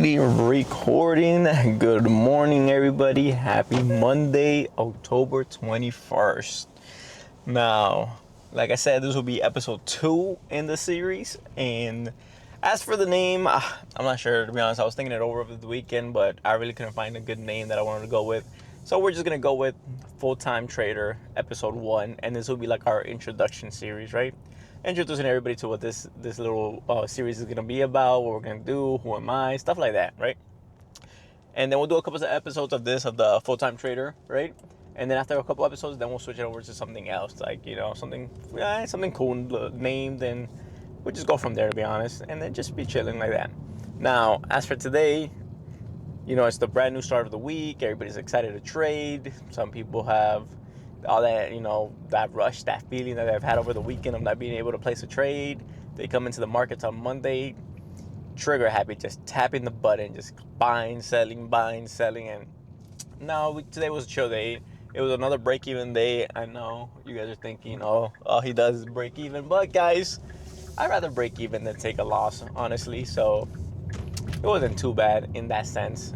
officially recording. Good morning, everybody. Happy Monday, October 21st. Now, like I said, this will be episode 2 in the series. And as for the name, I'm not sure, to be honest. I was thinking it over the weekend, but I really couldn't find a good name that I wanted to go with. So we're just going to go with Full-Time Trader, episode 1. And this will be like our introduction series, right? Introducing everybody to what this little series is going to be about, what we're going to do, who am I, stuff like that, right? And then we'll do a couple of episodes of the Full-Time Trader, right? And then after a couple episodes, then we'll switch it over to something else, like, something cool named, and we'll just go from there, to be honest, and then just be chilling like that. Now, as for today, it's the brand new start of the week. Everybody's excited to trade. Some people have all that, that rush, that feeling that they've had over the weekend of not being able to place a trade. They come into the markets on Monday, trigger happy, just tapping the button, just buying, selling. And no, today was a chill day. It was another break-even day. I know you guys are thinking, all he does is break even. But guys, I'd rather break even than take a loss, honestly. So it wasn't too bad in that sense.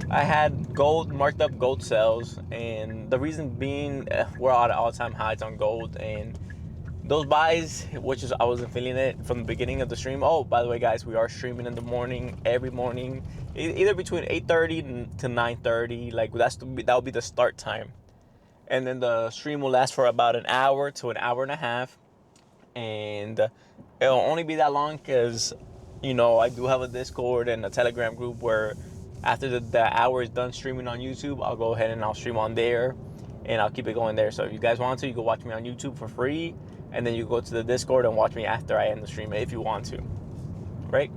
I had gold, marked up gold sales, and the reason being, we're at all-time highs on gold, and those buys, which is I wasn't feeling it from the beginning of the stream. Oh, by the way, guys, we are streaming in the morning, every morning, either between 8:30 to 9:30. Like that'll be the start time, and then the stream will last for about an hour to an hour and a half, and it'll only be that long because I do have a Discord and a Telegram group where after the hour is done streaming on YouTube, I'll go ahead and I'll stream on there, and I'll keep it going there. So if you guys want to, you can watch me on YouTube for free, and then you go to the Discord and watch me after I end the stream if you want to, right?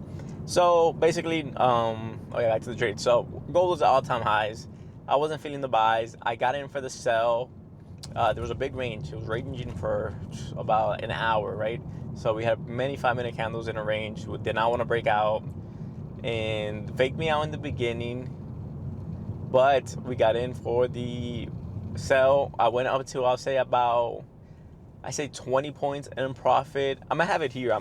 So basically, back to the trade. So gold was at all-time highs. I wasn't feeling the buys. I got in for the sell. There was a big range. It was ranging for about an hour, right? So we had many 5-minute candles in a range. We did not want to break out and fake me out in the beginning, but we got in for the sell. I went up to, I'll say 20 points in profit. I'm gonna have it here.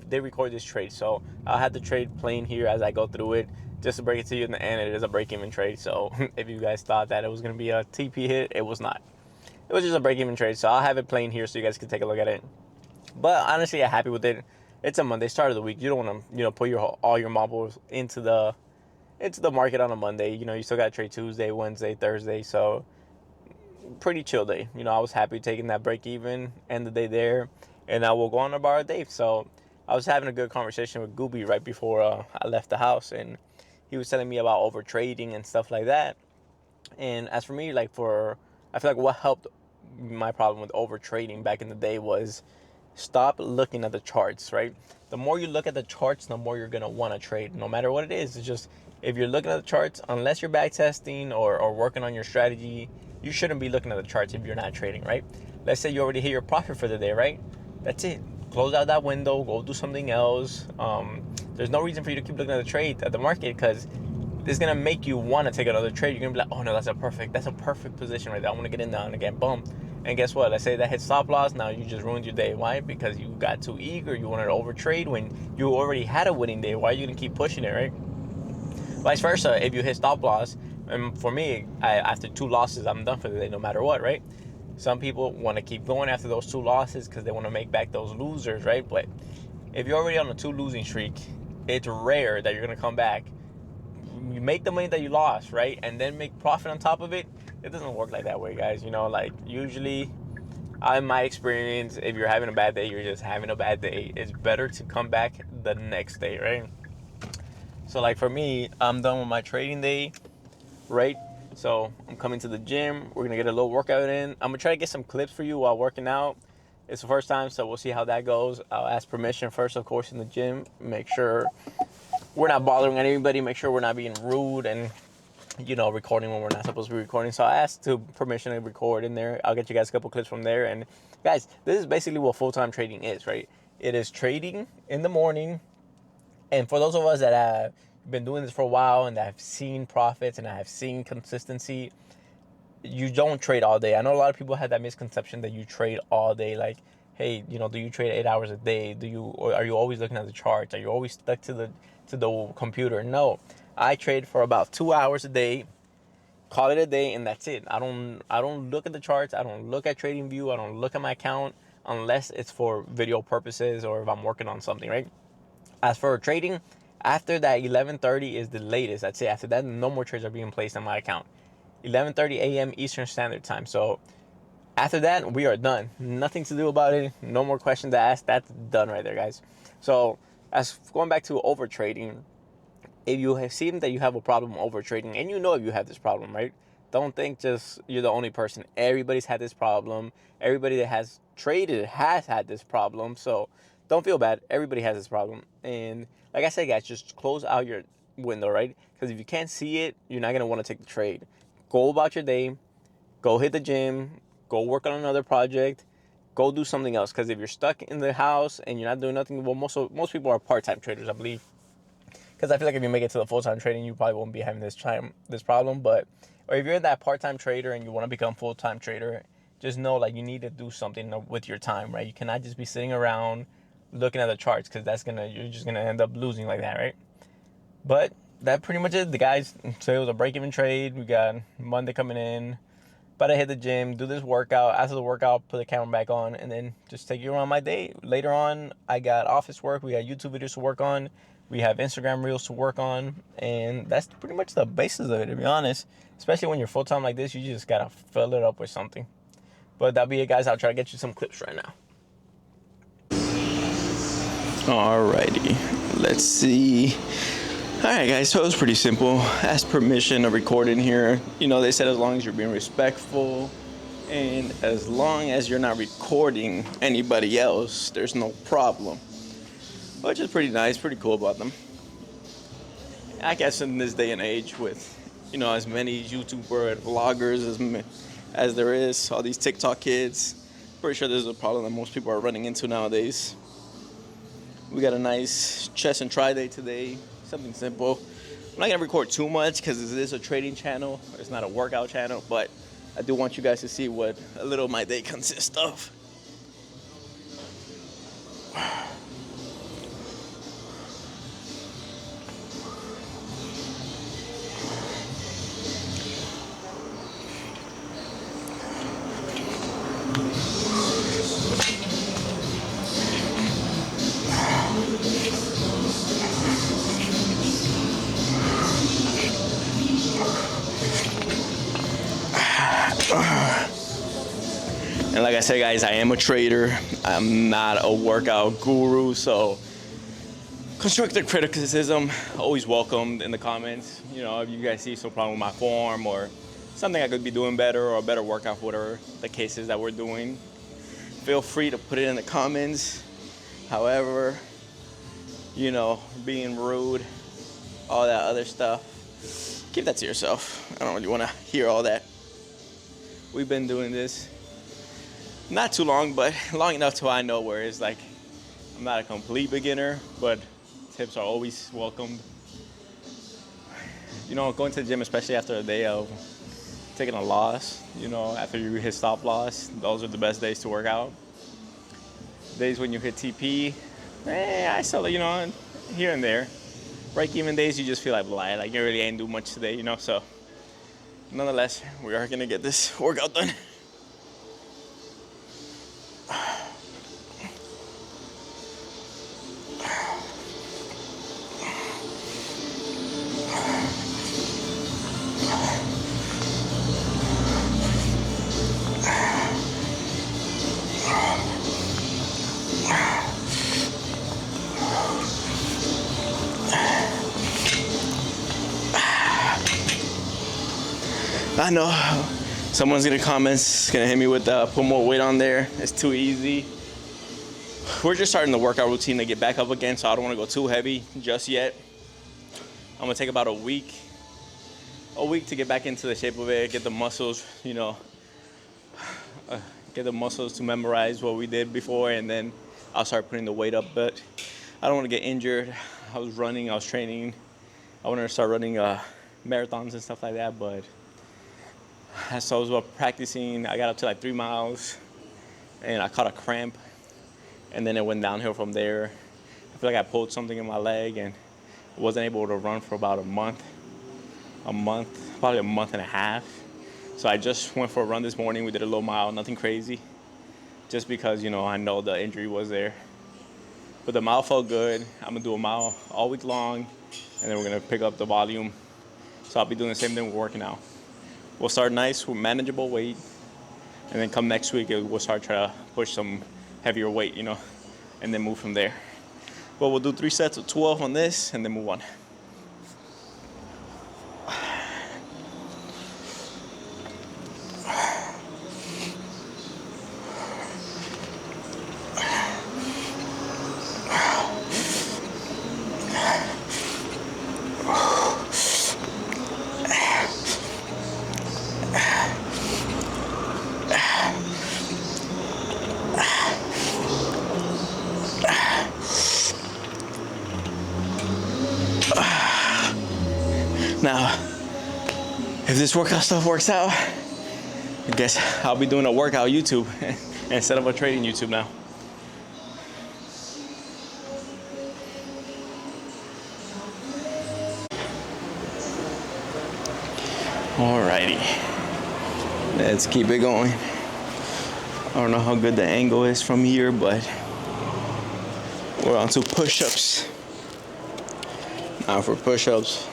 They record this trade, so I'll have the trade playing here as I go through it, just to break it to you in the end. It is a break-even trade, so if you guys thought that it was gonna be a TP hit, it was not. It was just a break-even trade, so I'll have it playing here so you guys can take a look at it. But honestly, I'm happy with it. It's a Monday, start of the week. You don't want to, put all your marbles into the market on a Monday. You still got to trade Tuesday, Wednesday, Thursday. So pretty chill day. I was happy taking that break even, end the day there, and I will go on a bar day. So I was having a good conversation with Gooby right before I left the house, and he was telling me about over trading and stuff like that. And as for me, I feel like what helped my problem with over trading back in the day was stop looking at the charts, right? The more you look at the charts, the more you're going to want to trade, no matter what it is. It's just, if you're looking at the charts, unless you're back testing or working on your strategy, you shouldn't be looking at the charts if you're not trading, right? Let's say you already hit your profit for the day, right? That's it. Close out that window, go do something else. There's no reason for you to keep looking at the trade, at the market, because it's going to make you want to take another trade. You're going to be like, oh no, that's a perfect position right there. I want to get in there and again, boom. And guess what? Let's say that hit stop loss. Now you just ruined your day. Why? Because you got too eager. You wanted to overtrade when you already had a winning day. Why are you going to keep pushing it, right? Vice versa, if you hit stop loss, and for me, after 2 losses, I'm done for the day no matter what, right? Some people want to keep going after those 2 losses because they want to make back those losers, right? But if you're already on a 2 losing streak, it's rare that you're going to come back. You make the money that you lost, right? And then make profit on top of it. It doesn't work like that way, guys. Usually, in my experience, if you're having a bad day, you're just having a bad day. It's better to come back the next day, right? So, for me, I'm done with my trading day, right? So, I'm coming to the gym. We're going to get a little workout in. I'm going to try to get some clips for you while working out. It's the first time, so we'll see how that goes. I'll ask permission first, of course, in the gym. Make sure we're not bothering anybody. Make sure we're not being rude and recording when we're not supposed to be recording. So I asked to permission to record in there. I'll get you guys a couple clips from there. And guys, this is basically what full-time trading is, right? It is trading in the morning. And for those of us that have been doing this for a while and that have seen profits and I have seen consistency, you don't trade all day. I know a lot of people have that misconception that you trade all day. hey, do you trade 8 hours a day? Or are you always looking at the charts? Are you always stuck to the computer? No, I trade for about 2 hours a day. Call it a day, and that's it. I don't look at the charts. I don't look at TradingView. I don't look at my account unless it's for video purposes or if I'm working on something, right? As for trading, after that 11:30 is the latest. That's it. After that, no more trades are being placed on my account. 11:30 a.m. Eastern Standard Time. So after that, we are done. Nothing to do about it. No more questions to ask. That's done right there, guys. So as going back to over trading, if you have seen that you have a problem over trading, and if you have this problem, right? Don't think just you're the only person. Everybody's had this problem. Everybody that has traded has had this problem. So don't feel bad. Everybody has this problem. And like I said, guys, just close out your window, right? Because if you can't see it, you're not going to want to take the trade. Go about your day. Go hit the gym. Go work on another project. Go do something else. Because if you're stuck in the house and you're not doing nothing, well, most people are part-time traders, I believe. Because I feel like if you make it to the full-time trading, you probably won't be having this problem. Or if you're that part-time trader and you want to become full-time trader, just know like you need to do something with your time, right? You cannot just be sitting around looking at the charts, because you're just gonna end up losing like that, right? But that pretty much is the guys. So it was a break-even trade. We got Monday coming in. But I hit the gym, do this workout. After the workout, put the camera back on, and then just take you around my day. Later on, I got office work. We got YouTube videos to work on. We have Instagram reels to work on. And that's pretty much the basis of it, to be honest. Especially when you're full-time like this, you just got to fill it up with something. But that'll be it, guys. I'll try to get you some clips right now. Alrighty. Let's see. Alright, guys, so it was pretty simple. Ask permission of recording here. They said as long as you're being respectful and as long as you're not recording anybody else, there's no problem. Which is pretty nice, pretty cool about them. I guess in this day and age with, as many YouTuber and vloggers as there is, all these TikTok kids, pretty sure this is a problem that most people are running into nowadays. We got a nice chest and tri day today. Something simple. I'm not going to record too much because this is a trading channel. It's not a workout channel, but I do want you guys to see what a little of my day consists of. And like I said, guys, I am a trader. I'm not a workout guru, so constructive criticism always welcomed in the comments. If you guys see some problem with my form or something I could be doing better or a better workout, whatever the case is that we're doing, feel free to put it in the comments. However, being rude, all that other stuff, keep that to yourself. I don't really want to hear all that. We've been doing this not too long, but long enough to I know where it's like I'm not a complete beginner, but tips are always welcomed. Going to the gym, especially after a day of taking a loss, after you hit stop loss, those are the best days to work out. Days when you hit TP, I still, here and there. Break-even days, you just feel like blah, like you really ain't do much today, so nonetheless, we are gonna get this workout done. I know someone's gonna comment, gonna hit me with put more weight on there. It's too easy. We're just starting the workout routine to get back up again, so I don't want to go too heavy just yet. I'm gonna take about a week to get back into the shape of it, get the muscles, get the muscles to memorize what we did before, and then I'll start putting the weight up. But I don't want to get injured. I was training. I wanted to start running marathons and stuff like that, but as I was practicing, I got up to like 3 miles and I caught a cramp. and then it went downhill from there. I feel like I pulled something in my leg and wasn't able to run for about a month, probably a month and a half. So I just went for a run this morning. We did a little mile, nothing crazy, just because, you know, I know the injury was there. But the mile felt good. I'm gonna do a mile all week long, and then we're gonna pick up the volume. So I'll be doing the same thing with working out. We'll start nice with manageable weight, and then come next week, we'll start trying to push some heavier weight, you know, and then move from there. But we'll do 3 sets of 12 on this, and then move on. Now, if this workout stuff works out, I guess I'll be doing a workout YouTube instead of a trading YouTube now. Alrighty, let's keep it going. I don't know how good the angle is from here, but we're on to push-ups. Now for push-ups,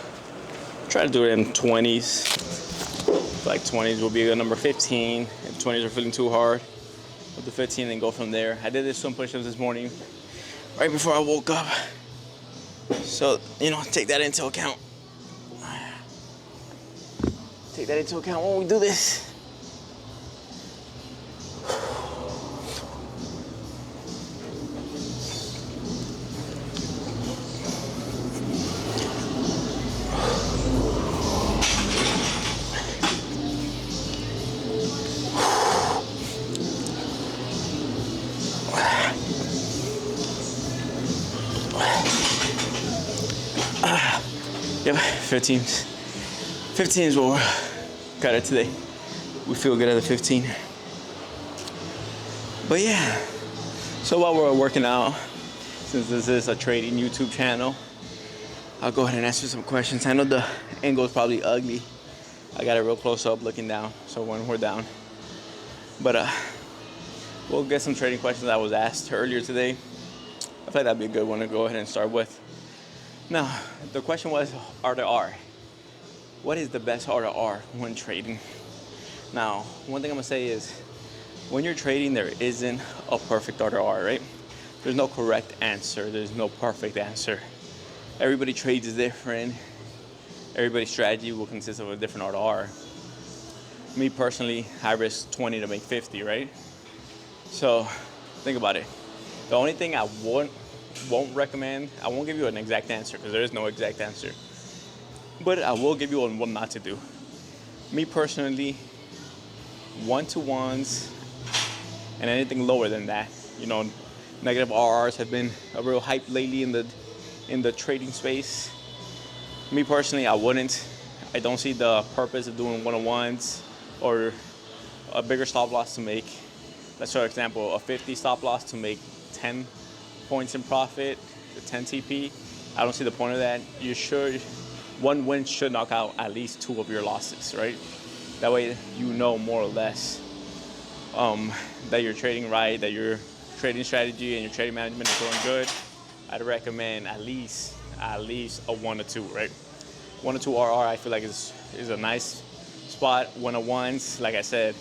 try to do it in 20s. Like 20s will be a good number. 15. If 20s are feeling too hard, we'll do 15 and go from there. I did this swim push-ups this morning, right before I woke up. So, you know, take that into account. Take that into account when we do this. Yep, 15. 15 is what we got it today. We feel good at the 15. But yeah, so while we're working out, since this is a trading YouTube channel, I'll go ahead and answer some questions. I know the angle is probably ugly. I got it real close up looking down, so when we're down. But we'll get some trading questions I was asked earlier today. I feel like that'd be a good one to go ahead and start with. Now, the question was R to R. What is the best R to R when trading? Now, one thing I'm gonna say is, when you're trading, there isn't a perfect R to R, right? There's no correct answer. There's no perfect answer. Everybody trades is different. Everybody's strategy will consist of a different R to R. Me personally, I risk 20 to make 50, right? So, think about it. The only thing I won't recommend, I won't give you an exact answer because there is no exact answer. But I will give you on what not to do. Me personally, 1-to-1s and anything lower than that. You know, negative RRs have been a real hype lately in the trading space. Me personally, I wouldn't. I don't see the purpose of doing 1-on-1s or a bigger stop loss to make. Let's for example, a 50 stop loss to make 10 points in profit, the 10 TP. I don't see the point of that. You should, one win should knock out at least 2 of your losses, right? That way you know more or less that you're trading right, that your trading strategy and your trading management is going good. I'd recommend at least a 1 or 2, right? 1 or 2 RR I feel like is a nice spot. 1-on-1s, like I said,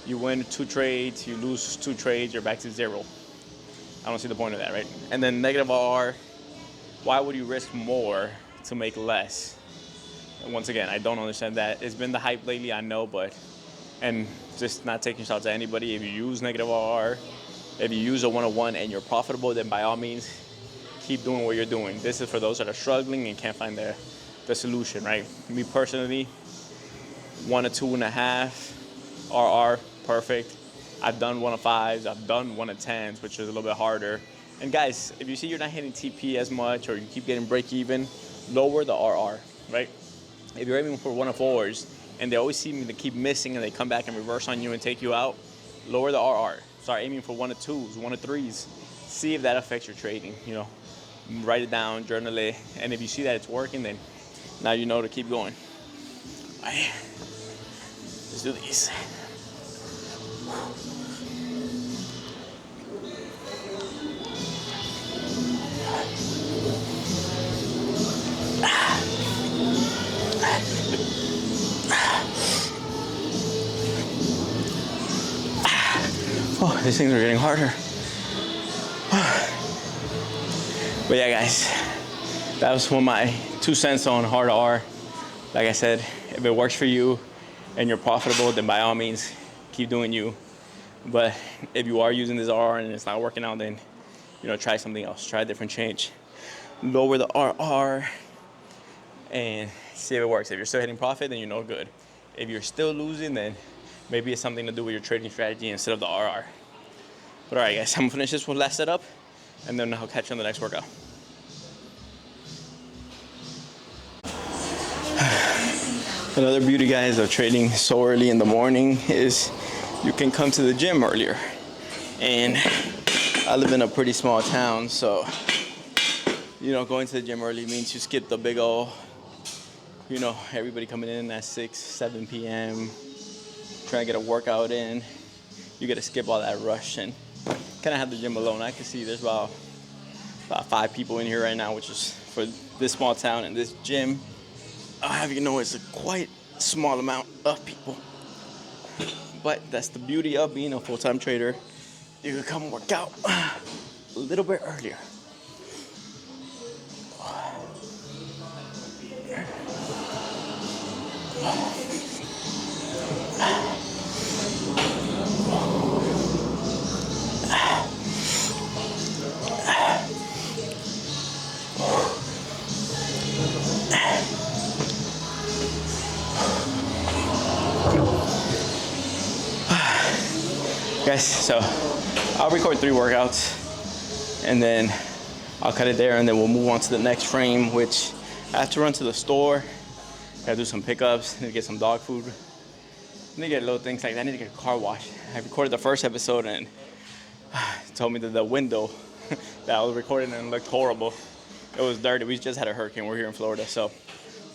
you win 2 trades, you lose 2 trades, you're back to 0. I don't see the point of that, right? And then negative RR, why would you risk more to make less? And once again, I don't understand that. It's been the hype lately, I know, and just not taking shots at anybody. If you use negative RR, if you use a 1-on-1 and you're profitable, then by all means, keep doing what you're doing. This is for those that are struggling and can't find the solution, right? Me personally, 1 or 2.5 RR, perfect. I've done 1-on-5s, I've done 1-on-10s, which is a little bit harder. And guys, if you see you're not hitting TP as much or you keep getting break even, lower the RR, right? If you're aiming for 1-on-4s and they always seem to keep missing and they come back and reverse on you and take you out, lower the RR. Start aiming for 1-on-2s, 1-on-3s. see if that affects your trading. You know, write it down, journal it, and if you see that it's working, then now you know to keep going. All right, let's do these. Oh, these things are getting harder. But yeah, guys, that was one of my 2 cents on hard R. Like I said, if it works for you and you're profitable, then by all means, keep doing you. But if you are using this R and it's not working out, then, you know, try something else. Try a different change. Lower the RR and see if it works. If you're still hitting profit, then you know good. If you're still losing, then maybe it's something to do with your trading strategy instead of the RR. But all right, guys, I'm gonna finish this one last setup, and then I'll catch you on the next workout. Another beauty, guys, of trading so early in the morning is you can come to the gym earlier. And I live in a pretty small town, so, you know, going to the gym early means you skip the big old, you know, everybody coming in at 6, 7 p.m., trying to get a workout in. You get to skip all that rush and kind of have the gym alone. I can see there's about 5 people in here right now, which is for this small town, and this gym, I'll have you know, it's a quite small amount of people. But that's the beauty of being a full-time trader. You can come work out a little bit earlier. Guys, so I'll record 3 workouts and then I'll cut it there, and then we'll move on to the next frame, which I have to run to the store. Gotta do some pickups, need to get some dog food, need to get little things like that. I need to get a car wash. I recorded the first episode and it told me that the window that I was recording in looked horrible. It was dirty. We just had a hurricane. We're here in Florida, so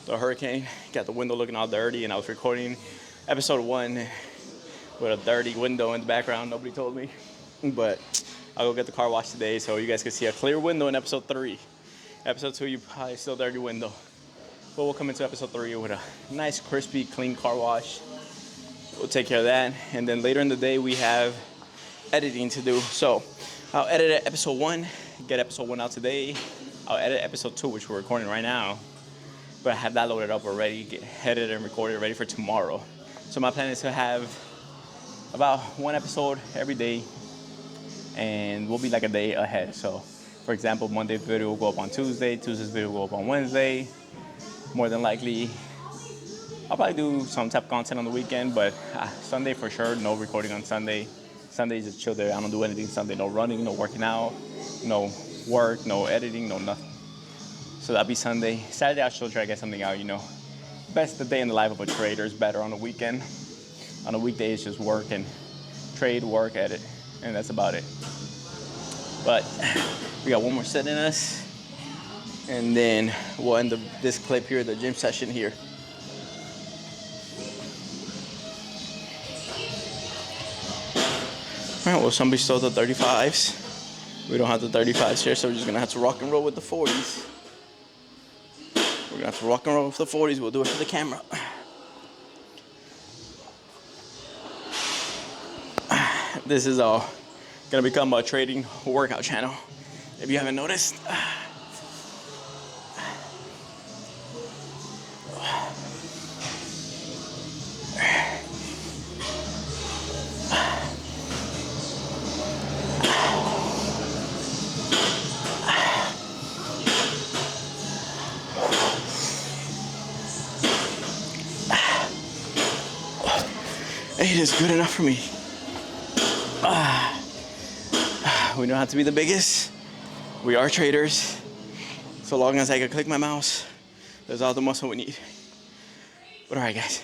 the hurricane got the window looking all dirty, and I was recording episode 1 with a dirty window in the background. Nobody told me, but I'll go get the car wash today so you guys can see a clear window in episode 3. Episode 2, you probably still dirty window, but we'll come into episode 3 with a nice, crispy, clean car wash. We'll take care of that, and then later in the day we have editing to do. So I'll edit episode 1, get episode 1 out today. I'll edit episode 2, which we're recording right now, but I have that loaded up already, get edited and recorded, ready for tomorrow. So my plan is to have about 1 episode every day, and we'll be like a day ahead. So for example, Monday's video will go up on Tuesday, Tuesday's video will go up on Wednesday. More than likely I'll probably do some type of content on the weekend, but Sunday for sure, no recording on Sunday. Sunday is just chill day. I don't do anything Sunday. No running, no working out, no work, no editing, no nothing. So that'll be Sunday. Saturday I'll still try to get something out, you know. Best the day in the life of a trader is better on the weekend. On a weekday it's just work and trade, work, edit, and that's about it. But we got 1 more set in us, and then we'll end this clip here, the gym session here. All right, well, somebody stole the 35s. We don't have the 35s here, so we're just gonna have to rock and roll with the 40s. We're gonna have to rock and roll with the 40s. We'll do it for the camera. This is gonna become a trading workout channel, if you haven't noticed. It is good enough for me. We don't have to be the biggest. We are traders. So long as I can click my mouse, there's all the muscle we need. But all right, guys,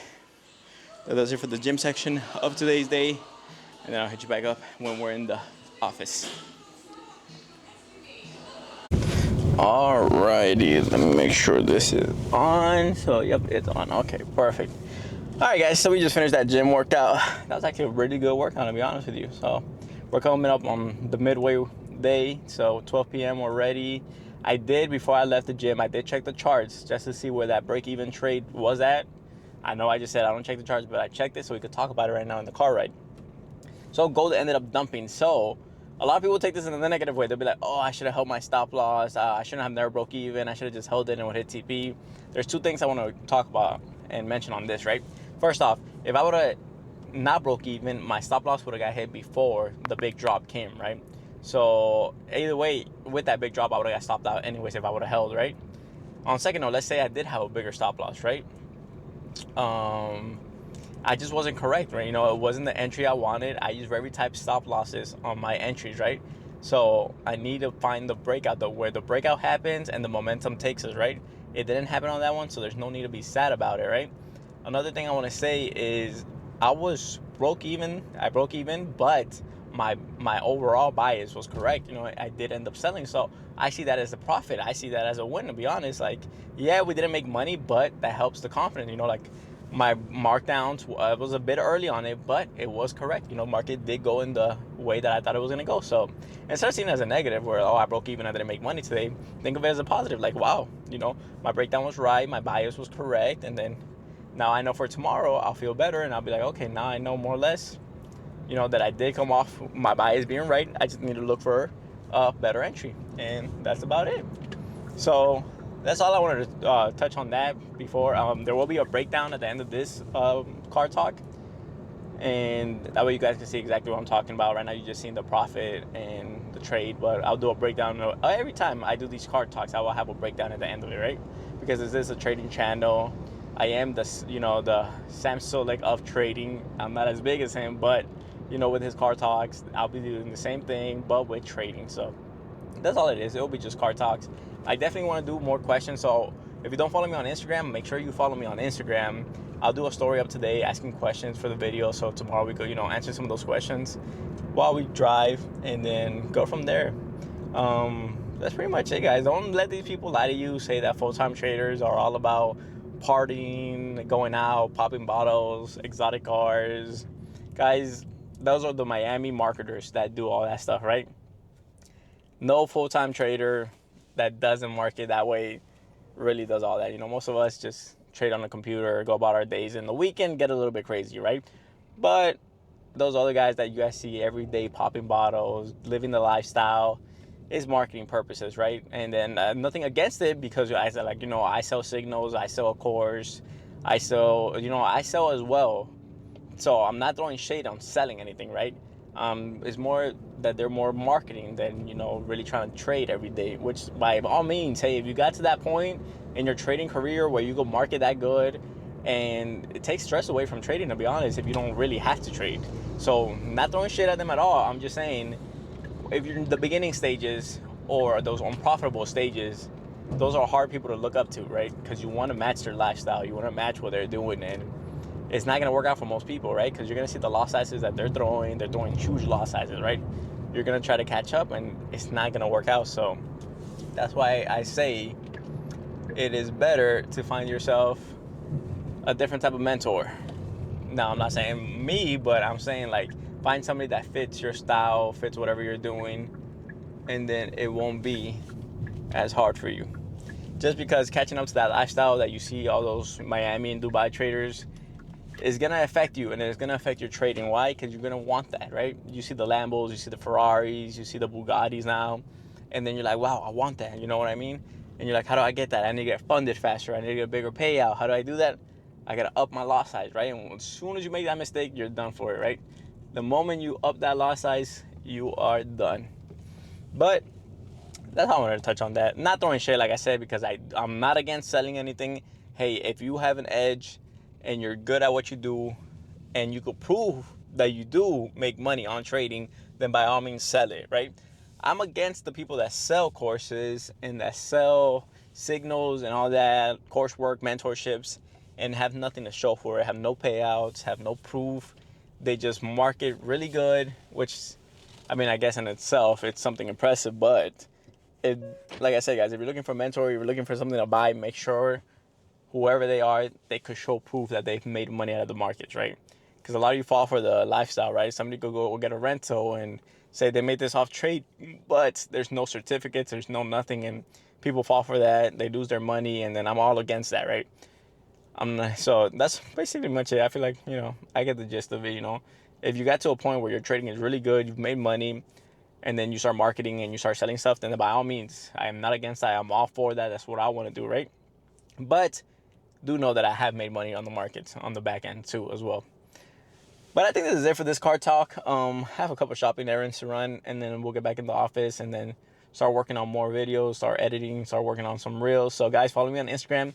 that does it for the gym section of today's day, and then I'll hit you back up when we're in the office. Alrighty, let me make sure this is on. So, yep, it's on. Okay, perfect. Alright, guys, so we just finished that gym workout. That was actually a really good workout, to be honest with you. So, we're coming up on the midway day, so 12 p.m. already. Before I left the gym, I did check the charts just to see where that break-even trade was at. I know I just said I don't check the charts, but I checked it so we could talk about it right now in the car ride. So gold ended up dumping. So a lot of people take this in the negative way. They'll be like, oh, I should have held my stop loss. I shouldn't have never broke even. I should have just held it and would hit TP. There's two things I want to talk about and mention on this, right? First off, if I would have not broke even, my stop loss would have got hit before the big drop came, right? So either way, with that big drop, I would have got stopped out anyways if I would have held, right? On second note, let's say I did have a bigger stop loss, right? I just wasn't correct, right? You know, it wasn't the entry I wanted. I use every type stop losses on my entries, right? So I need to find the breakout, where the breakout happens and the momentum takes us, right? It didn't happen on that one, so there's no need to be sad about it, right? Another thing I want to say is I broke even, but my overall bias was correct. You know, I did end up selling, so I see that as a profit. I see that as a win, to be honest. Like, yeah, we didn't make money, but that helps the confidence. You know, like my markdowns was a bit early on it, but it was correct. You know, market did go in the way that I thought it was gonna go. So instead of seeing it as a negative, where I broke even, I didn't make money today, think of it as a positive. Like, wow, you know, my breakdown was right, my bias was correct, and then now I know for tomorrow I'll feel better, and I'll be like, okay, now I know more or less, you know, that I did come off my bias being right. I just need to look for a better entry, and that's about it. So that's all I wanted to touch on that before. There will be a breakdown at the end of this car talk, and that way you guys can see exactly what I'm talking about. Right now you just seen the profit and the trade, but I'll do a breakdown. Every time I do these car talks, I will have a breakdown at the end of it, right? Because this is a trading channel. I am the Sam Sulek of trading. I'm not as big as him, but you know, with his car talks, I'll be doing the same thing, but with trading. So that's all it is. It'll be just car talks. I definitely want to do more questions. So if you don't follow me on Instagram, make sure you follow me on Instagram. I'll do a story up today asking questions for the video. So tomorrow we go, you know, answer some of those questions while we drive, and then go from there. That's pretty much it, guys. Don't let these people lie to you, say that full-time traders are all about partying, going out, popping bottles, exotic cars. Guys, those are the Miami marketers that do all that stuff, right? No full-time trader that doesn't market that way really does all that. You know, most of us just trade on the computer, go about our days, and the weekend get a little bit crazy, right? But those other guys that you guys see every day popping bottles, living the lifestyle, is marketing purposes, right? And then nothing against it, because I said, like, you know, I sell signals, I sell a course, I sell as well. So I'm not throwing shade on selling anything, right? It's more that they're more marketing than, you know, really trying to trade every day, which by all means, hey, if you got to that point in your trading career where you go market that good, and it takes stress away from trading, to be honest, if you don't really have to trade. So not throwing shit at them at all. I'm just saying, if you're in the beginning stages or those unprofitable stages, those are hard people to look up to, right? Because you want to match their lifestyle, you want to match what they're doing, and it's not going to work out for most people, right? Because you're going to see the loss sizes that they're throwing huge loss sizes, right? You're going to try to catch up, and it's not going to work out. So that's why I say it is better to find yourself a different type of mentor. Now, I'm not saying me, but I'm saying, like, find somebody that fits your style, fits whatever you're doing, and then it won't be as hard for you. Just because catching up to that lifestyle that you see all those Miami and Dubai traders is going to affect you, and it's going to affect your trading. Why? Because you're going to want that, right? You see the Lambos, you see the Ferraris, you see the Bugattis now, and then you're like, wow, I want that. You know what I mean? And you're like, how do I get that? I need to get funded faster. I need to get a bigger payout. How do I do that? I got to up my lot size, right? And as soon as you make that mistake, you're done for it, right? The moment you up that lot size, you are done. But that's how I wanted to touch on that. Not throwing shade, like I said, because I'm not against selling anything. Hey, if you have an edge and you're good at what you do, and you could prove that you do make money on trading, then by all means sell it, right? I'm against the people that sell courses and that sell signals and all that, coursework, mentorships, and have nothing to show for it, have no payouts, have no proof. They just market really good, which, I mean, I guess in itself, it's something impressive, but If, like I said, guys, if you're looking for a mentor, you're looking for something to buy, make sure whoever they are, they could show proof that they've made money out of the markets, right? Because a lot of you fall for the lifestyle, right? Somebody could go get a rental and say they made this off trade, but there's no certificates, there's no nothing, and people fall for that. They lose their money, and then I'm all against that, right? So that's basically much it. I feel like, I get the gist of it. If you got to a point where your trading is really good, you've made money, and then you start marketing and you start selling stuff, then by all means, I am not against that. I'm all for that. That's what I want to do, right? But do know that I have made money on the markets on the back end too as well. But I think this is it for this car talk. I have a couple shopping errands to run, and then we'll get back in the office and then start working on more videos, start editing, start working on some reels. So guys, follow me on Instagram.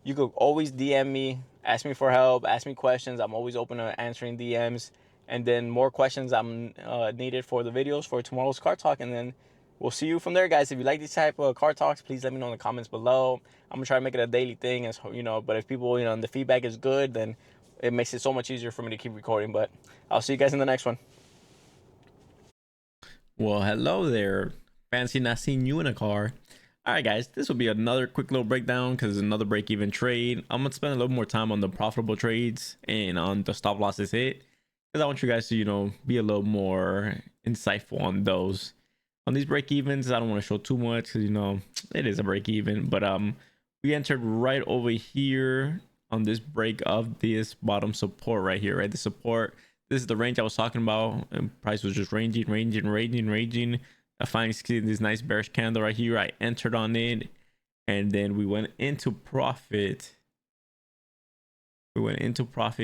You could always DM me, ask me for help, ask me questions. I'm always open to answering DMs. And then more questions I'm needed for the videos for tomorrow's car talk. And then we'll see you from there, guys. If you like these type of car talks, please let me know in the comments below. I'm gonna try to make it a daily thing, as but if people, and the feedback is good, then it makes it so much easier for me to keep recording. But I'll see you guys in the next one. Well, hello there. Fancy not seeing you in a car. All right, guys, this will be another quick little breakdown because it's another break-even trade. I'm going to spend a little more time on the profitable trades and on the stop losses hit because I want you guys to, be a little more insightful on those. On these break-evens, I don't want to show too much because, it is a break-even. But we entered right over here on this break of this bottom support right here, right? The support. This is the range I was talking about, and price was just ranging. I finally see this nice bearish candle right here. I entered on it, and then we went into profit.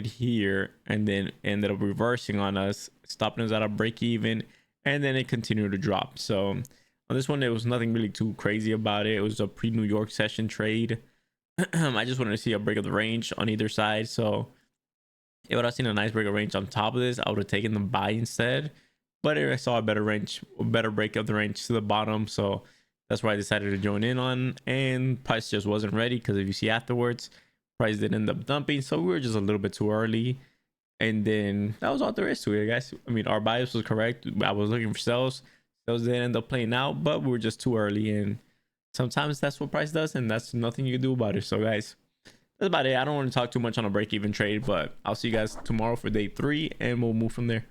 Here, and then ended up reversing on us, stopping us at a break even, and then it continued to drop. So on this one, there was nothing really too crazy about it. It was a pre-New York session trade. I just wanted to see a break of the range on either side. So if I would have seen a nice break of range on top of this, I would have taken the buy instead. But I saw a better break of the range to the bottom. So that's why I decided to join in on. And price just wasn't ready because if you see afterwards, price did end up dumping. So we were just a little bit too early. And then that was all there is to it, guys. I mean, our bias was correct. I was looking for sales. Sales didn't end up playing out, but we were just too early. And sometimes that's what price does, and that's nothing you can do about it. So, guys, that's about it. I don't want to talk too much on a break-even trade, but I'll see you guys tomorrow for day 3, and we'll move from there.